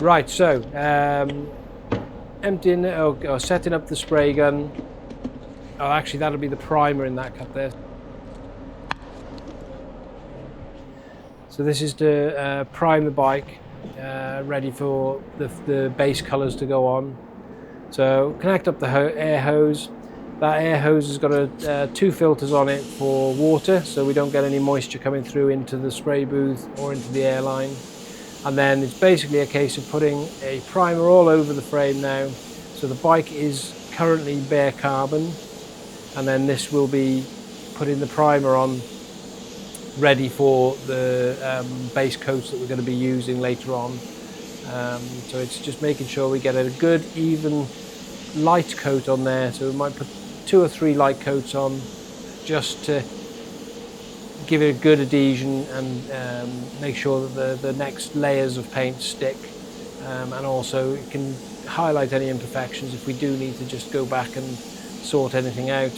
Right, so emptying or setting up the spray gun. Oh, actually that'll be the primer in that cup there. So this is to prime the bike, ready for the base colours to go on. So connect up the air hose. That air hose has got two filters on it for water, so we don't get any moisture coming through into the spray booth or into the airline. And then it's basically a case of putting a primer all over the frame now. So the bike is currently bare carbon, and then this will be putting the primer on, ready for the base coats that we're going to be using later on. So it's just making sure we get a good even light coat on there. So we might put 2 or 3 light coats on just to give it a good adhesion and make sure that the next layers of paint stick, and also it can highlight any imperfections if we do need to just go back and sort anything out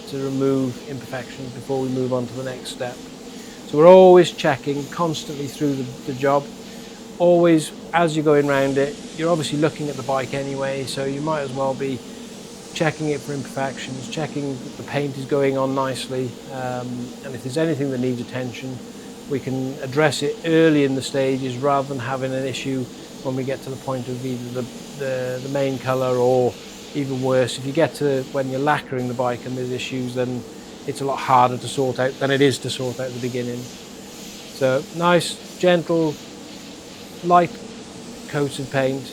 to remove imperfections before we move on to the next step. So we're always checking constantly through the job. Always, as you're going around it, you're obviously looking at the bike anyway, so you might as well be checking it for imperfections, checking that the paint is going on nicely, and if there's anything that needs attention, we can address it early in the stages rather than having an issue when we get to the point of either the main colour, or even worse, if you get to when you're lacquering the bike and there's issues, then it's a lot harder to sort out than it is to sort out at the beginning. So nice, gentle, light coats of paint.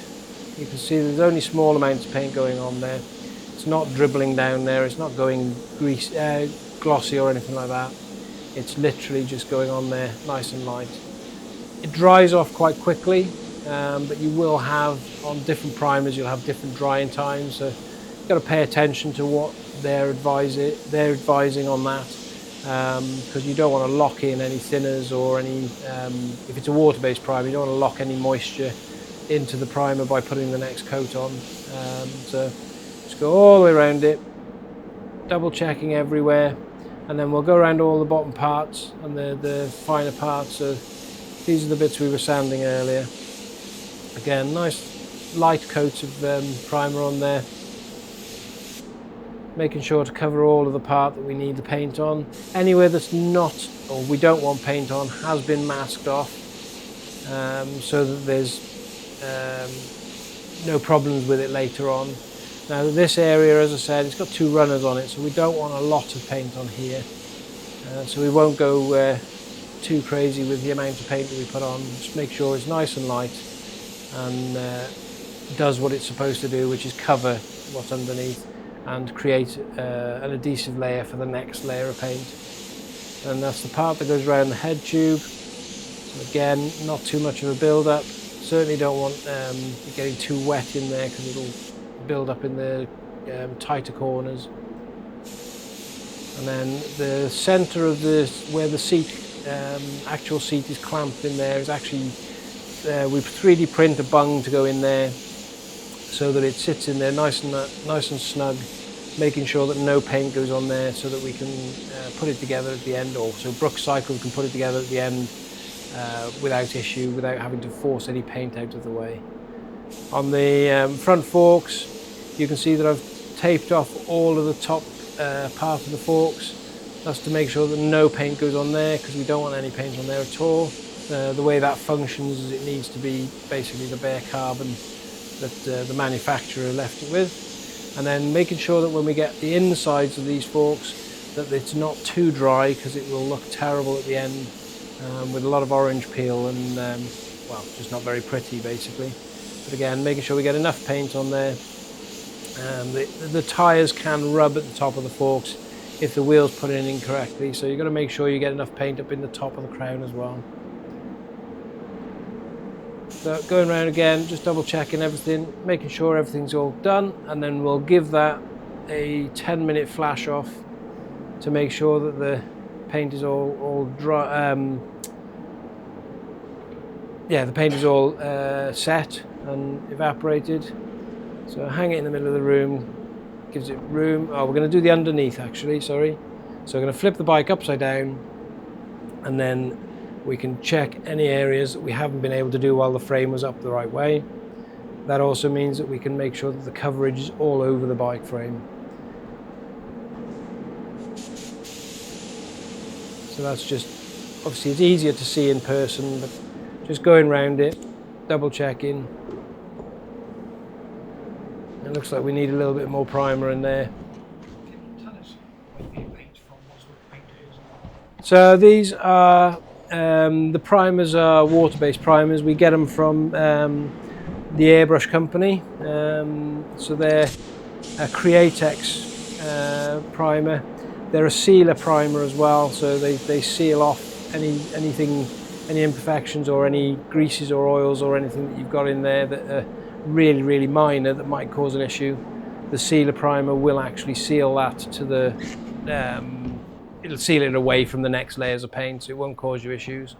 You can see there's only small amounts of paint going on there. It's not dribbling down there, it's not going glossy or anything like that. It's literally just going on there nice and light. It dries off quite quickly, but you will have, on different primers, you'll have different drying times, so you've got to pay attention to what they're advising on that, because you don't want to lock in any thinners or any, if it's a water-based primer, you don't want to lock any moisture into the primer by putting the next coat on. So just go all the way around it, double checking everywhere, and then we'll go around all the bottom parts and the finer parts. So these are the bits we were sanding earlier. Again, nice light coats of primer on there, making sure to cover all of the part that we need the paint on. Anywhere that's not, or we don't want paint on, has been masked off, so that there's no problems with it later on. Now this area, as I said, it's got 2 runners on it, so we don't want a lot of paint on here, so we won't go too crazy with the amount of paint that we put on. Just make sure it's nice and light and does what it's supposed to do, which is cover what's underneath and create an adhesive layer for the next layer of paint. And that's the part that goes around the head tube. So again, not too much of a build up. Certainly don't want it getting too wet in there, because it'll build up in the tighter corners. And then the center of where the seat, actual seat is clamped in there, is actually, we 3D print a bung to go in there so that it sits in there nice and snug, making sure that no paint goes on there, so that we can put it together at the end, or so Brooks Cycle can put it together at the end without issue, without having to force any paint out of the way. On the front forks, you can see that I've taped off all of the top part of the forks. That's to make sure that no paint goes on there, because we don't want any paint on there at all. The way that functions is it needs to be basically the bare carbon that the manufacturer left it with. And then making sure that when we get the insides of these forks, that it's not too dry, because it will look terrible at the end with a lot of orange peel and, well, just not very pretty basically. But again, making sure we get enough paint on there. The tyres can rub at the top of the forks if the wheel's put in incorrectly, so you've got to make sure you get enough paint up in the top of the crown as well. So going around again, just double checking everything, making sure everything's all done, and then we'll give that a 10-minute flash off to make sure that the paint is all dry. The paint is all set and evaporated. So hang it in the middle of the room, gives it room. Oh, we're going to do the underneath actually, sorry. So we're going to flip the bike upside down and then We can check any areas that we haven't been able to do while the frame was up the right way. That also means that we can make sure that the coverage is all over the bike frame. So that's just, obviously it's easier to see in person, but just going around it, double checking. It looks like we need a little bit more primer in there. So these are, the primers are water-based primers. We get them from the airbrush company. So they're a Createx primer. They're a sealer primer as well, so they seal off any imperfections or any greases or oils or anything that you've got in there that are really minor that might cause an issue. The sealer primer will actually seal that to the it'll seal it away from the next layers of paint, so it won't cause you issues.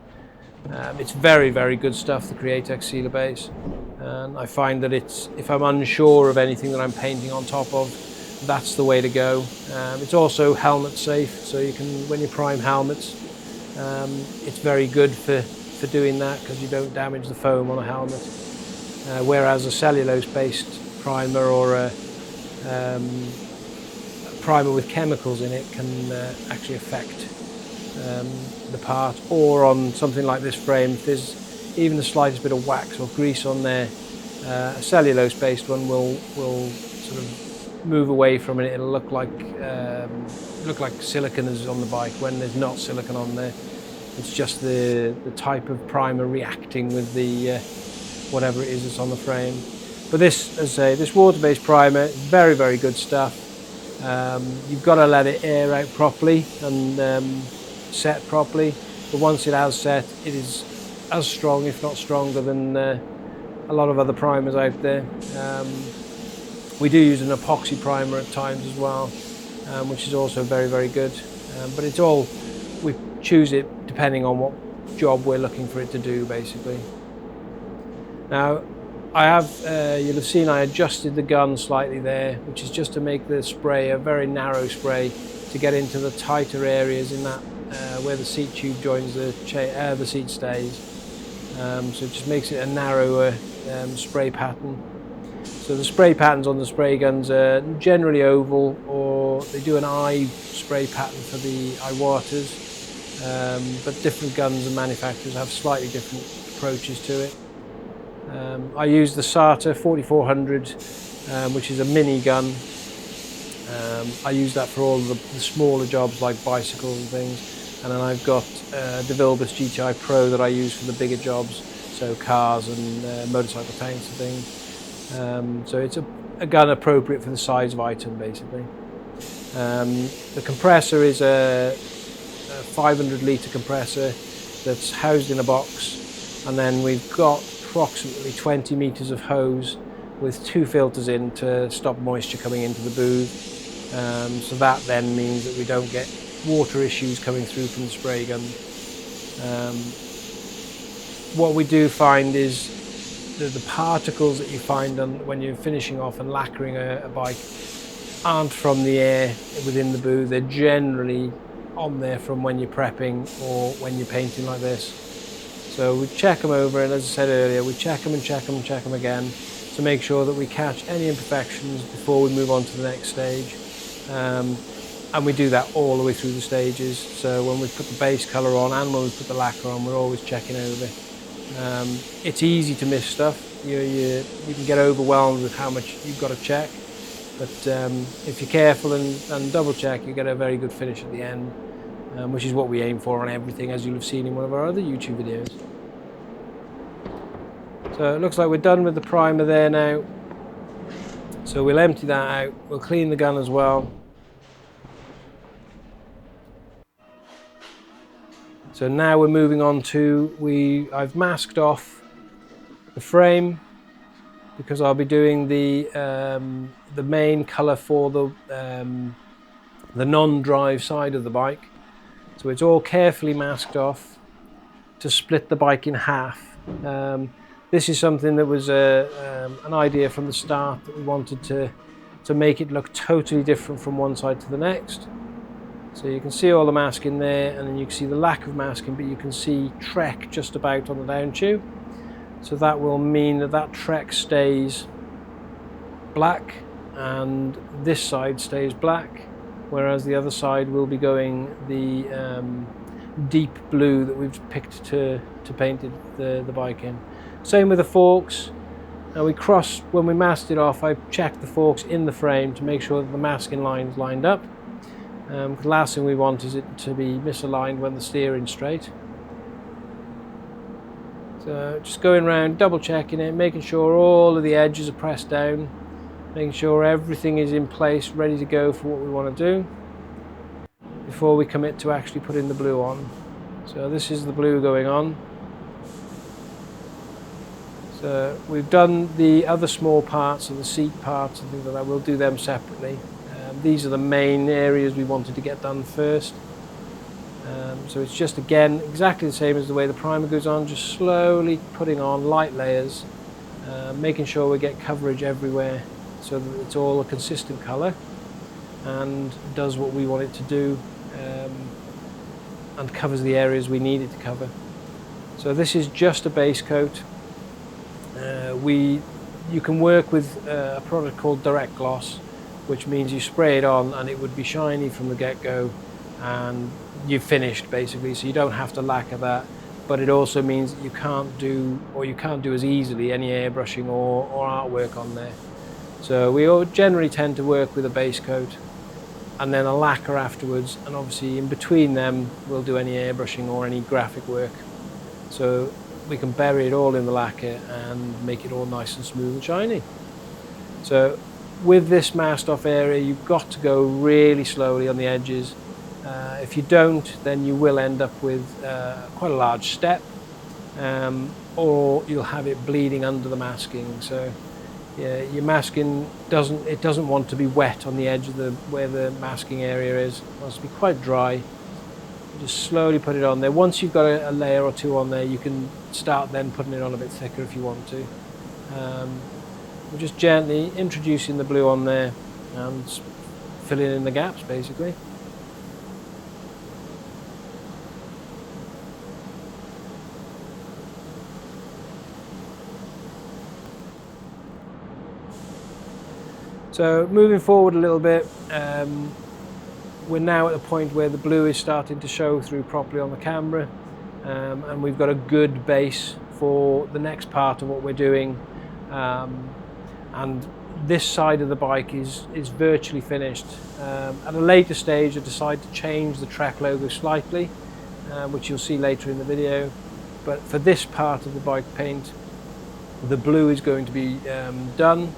It's very good stuff, the Createx sealer base, and I find that if I'm unsure of anything that I'm painting on top of, that's the way to go. It's also helmet safe, so you can, when you prime helmets, it's very good for doing that because you don't damage the foam on a helmet. Whereas a cellulose-based primer or a primer with chemicals in it can actually affect the part. Or on something like this frame, if there's even the slightest bit of wax or grease on there, a cellulose-based one will sort of move away from it. It'll look like silicone is on the bike when there's not silicone on there. It's just the type of primer reacting with the whatever it is that's on the frame. But this, as I say, this water-based primer, very good stuff. You've got to let it air out properly and set properly. But once it has set, it is as strong, if not stronger, than a lot of other primers out there. We do use an epoxy primer at times as well, which is also very good. But it's all, we choose it depending on what job we're looking for it to do, basically. Now, I have, you'll have seen I adjusted the gun slightly there, which is just to make the spray a very narrow spray to get into the tighter areas in that where the seat tube joins the seat stays. So it just makes it a narrower spray pattern. So the spray patterns on the spray guns are generally oval, or they do an eye spray pattern for the Iwatas, but different guns and manufacturers have slightly different approaches to it. I use the SATA 4400, which is a mini gun. I use that for all the smaller jobs like bicycles and things, and then I've got DeVilbiss GTI Pro that I use for the bigger jobs, so cars and motorcycle tanks and things. So it's a gun appropriate for the size of item, basically. The compressor is a 500 litre compressor that's housed in a box, and then we've got approximately 20 meters of hose with 2 filters in to stop moisture coming into the booth. So that then means that we don't get water issues coming through from the spray gun. What we do find is that the particles that you find when you're finishing off and lacquering a bike aren't from the air within the booth. They're generally on there from when you're prepping or when you're painting like this. So we check them over, and as I said earlier, we check them and check them again to make sure that we catch any imperfections before we move on to the next stage. And we do that all the way through the stages. So when we put the base colour on and when we put the lacquer on, we're always checking over. It's easy to miss stuff. You can get overwhelmed with how much you've got to check. But if you're careful and double check, you get a very good finish at the end. Which is what we aim for on everything, as you'll have seen in one of our other YouTube videos. So it looks like we're done with the primer there now. So we'll empty that out, we'll clean the gun as well. So now we're moving on to, I've masked off the frame because I'll be doing the main colour for the non-drive side of the bike. So it's all carefully masked off to split the bike in half. This is something that was an idea from the start, that we wanted to make it look totally different from one side to the next. So you can see all the masking there, and then you can see the lack of masking, but you can see Trek just about on the down tube. So that will mean that that Trek stays black and this side stays black, whereas the other side will be going the deep blue that we've picked to paint the bike in. Same with the forks. Now when we masked it off, I checked the forks in the frame to make sure that the masking lines lined up. The last thing we want is it to be misaligned when the steering's straight. So just going around, double checking it, making sure all of the edges are pressed down, making sure everything is in place, ready to go for what we want to do before we commit to actually putting the blue on. So this is the blue going on. So we've done the other small parts and the seat parts and things like that. We'll do them separately. These are the main areas we wanted to get done first. So it's just, again, exactly the same as the way the primer goes on, just slowly putting on light layers, making sure we get coverage everywhere so that it's all a consistent colour and does what we want it to do, and covers the areas we need it to cover. So this is just a base coat. You can work with a product called Direct Gloss, which means you spray it on and it would be shiny from the get-go and you've finished basically, so you don't have to lacquer that. But it also means that you can't do as easily any airbrushing or artwork on there. So we all generally tend to work with a base coat and then a lacquer afterwards, and obviously in between them we'll do any airbrushing or any graphic work. So we can bury it all in the lacquer and make it all nice and smooth and shiny. So with this masked off area, you've got to go really slowly on the edges. If you don't, then you will end up with quite a large step, or you'll have it bleeding under the masking. So yeah, your masking doesn't want to be wet on the edge of where the masking area is. It wants to be quite dry. You just slowly put it on there. Once you've got a layer or two on there, you can start then putting it on a bit thicker if you want to. We're just gently introducing the blue on there and filling in the gaps basically. So moving forward a little bit, we're now at the point where the blue is starting to show through properly on the camera, and we've got a good base for the next part of what we're doing. And this side of the bike is virtually finished. At a later stage I decided to change the Trek logo slightly, which you'll see later in the video. But for this part of the bike paint, the blue is going to be done,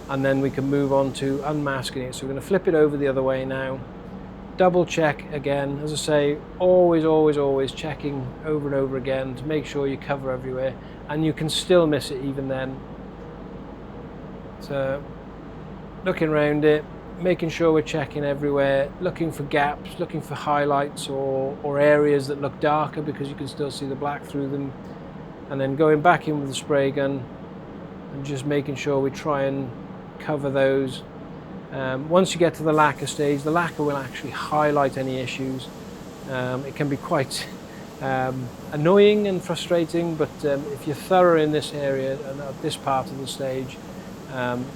and then we can move on to unmasking it. So we're going to flip it over the other way now. Double check again, as I say, always checking over and over again to make sure you cover everywhere, and you can still miss it even then. So looking around it, making sure we're checking everywhere, looking for gaps, looking for highlights or areas that look darker because you can still see the black through them, and then going back in with the spray gun and just making sure we try and cover those. Once you get to the lacquer stage, the lacquer will actually highlight any issues. It can be quite annoying and frustrating, but if you're thorough in this area and at this part of the stage,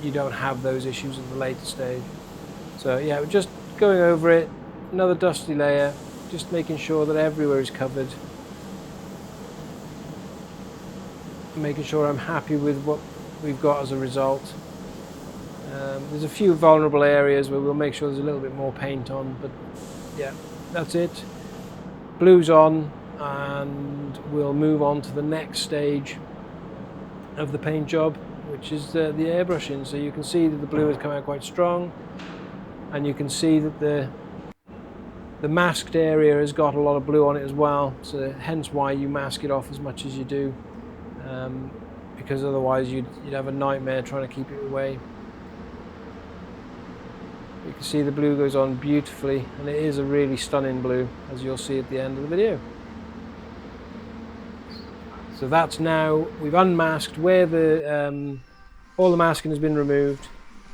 you don't have those issues at the later stage. So yeah, we're just going over it, another dusty layer, just making sure that everywhere is covered, making sure I'm happy with what we've got as a result. There's a few vulnerable areas where we'll make sure there's a little bit more paint on, but yeah, that's it. Blue's on, and we'll move on to the next stage of the paint job, which is the airbrushing. So you can see that the blue has come out quite strong, and you can see that the masked area has got a lot of blue on it as well, so hence why you mask it off as much as you do, because otherwise you'd have a nightmare trying to keep it away. You can see the blue goes on beautifully, and it is a really stunning blue, as you'll see at the end of the video. So that's now, we've unmasked where all the masking has been removed.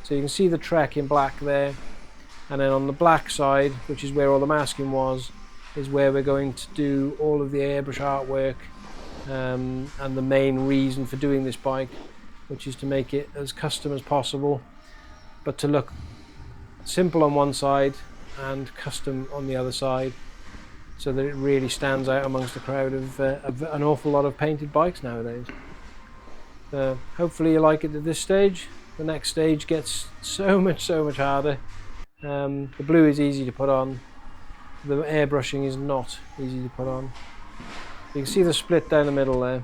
So you can see the Trek in black there. and then on the black side, which is where all the masking was, is where we're going to do all of the airbrush artwork, and the main reason for doing this bike, which is to make it as custom as possible, but to look simple on one side and custom on the other side, so that it really stands out amongst the crowd of an awful lot of painted bikes nowadays. Hopefully you like it at this stage. The next stage gets so much harder. The blue is easy to put on. The airbrushing is not easy to put on. You can see the split down the middle there.